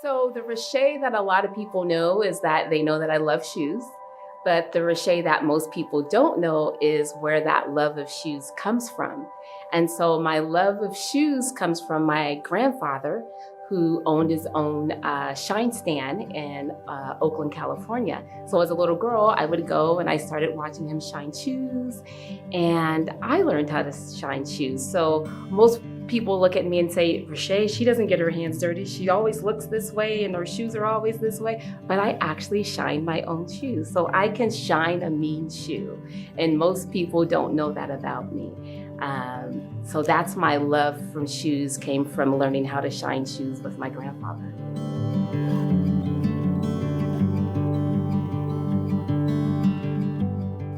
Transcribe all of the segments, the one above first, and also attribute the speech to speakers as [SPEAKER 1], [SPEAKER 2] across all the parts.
[SPEAKER 1] So the Rache that a lot of people know is that they know that I love shoes. But the Rache that most people don't know is where that love of shoes comes from. And so my love of shoes comes from my grandfather, who owned his own shine stand in Oakland, California. So as a little girl, I would go and I started watching him shine shoes, and I learned how to shine shoes. So most people look at me and say, Rache, she doesn't get her hands dirty. She always looks this way and her shoes are always this way. But I actually shine my own shoes. So I can shine a mean shoe. And most people don't know that about me. So that's my love from shoes, came from learning how to shine shoes with my grandfather.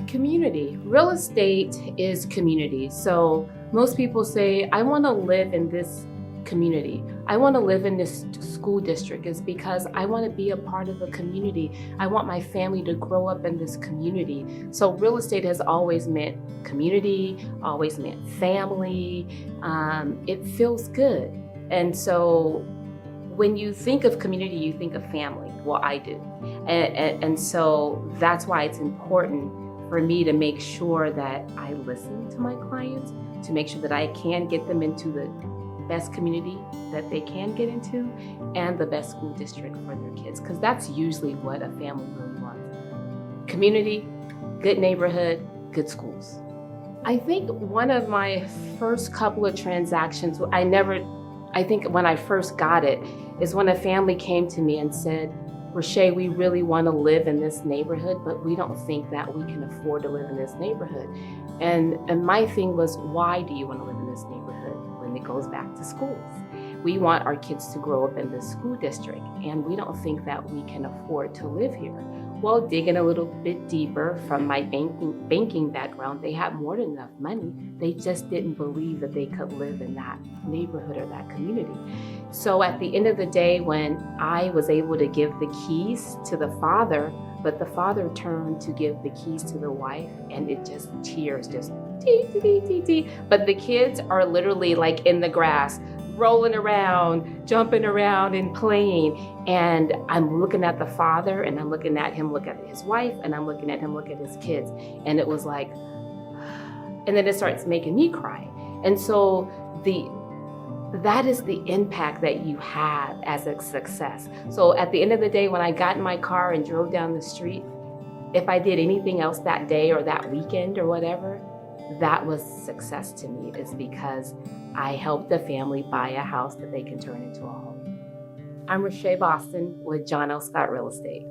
[SPEAKER 1] Community. Real estate is community. So most people say, I want to live in this community. I want to live in this school district. Is because I want to be a part of a community. I want my family to grow up in this community. So real estate has always meant community, always meant family. It feels good. And so when you think of community, you think of family. Well, I do. And so that's why it's important for me to make sure that I listen to my clients, to make sure that I can get them into the best community that they can get into and the best school district for their kids, because that's usually what a family really wants. Community, good neighborhood, good schools. I think one of my first couple of transactions, I think when I first got it, is when a family came to me and said, Rache, we really want to live in this neighborhood, but we don't think that we can afford to live in this neighborhood. And my thing was, why do you want to live in this neighborhood when it goes back to schools? We want our kids to grow up in this school district, and we don't think that we can afford to live here. Well, digging a little bit deeper from my banking background, they had more than enough money. They just didn't believe that they could live in that neighborhood or that community. So at the end of the day, when I was able to give the keys to the father, but the father turned to give the keys to the wife, and it just tears, just tee, tee, tee, tee, tee. But the kids are literally like in the grass, rolling around, jumping around and playing. And I'm looking at the father, and I'm looking at him look at his wife, and I'm looking at him look at his kids. And it was like, and then it starts making me cry. And so that is the impact that you have as a success. So at the end of the day, when I got in my car and drove down the street, if I did anything else that day or that weekend or whatever, that was success to me, is because I helped the family buy a house that they can turn into a home. I'm Rache Boston with John L. Scott Real Estate.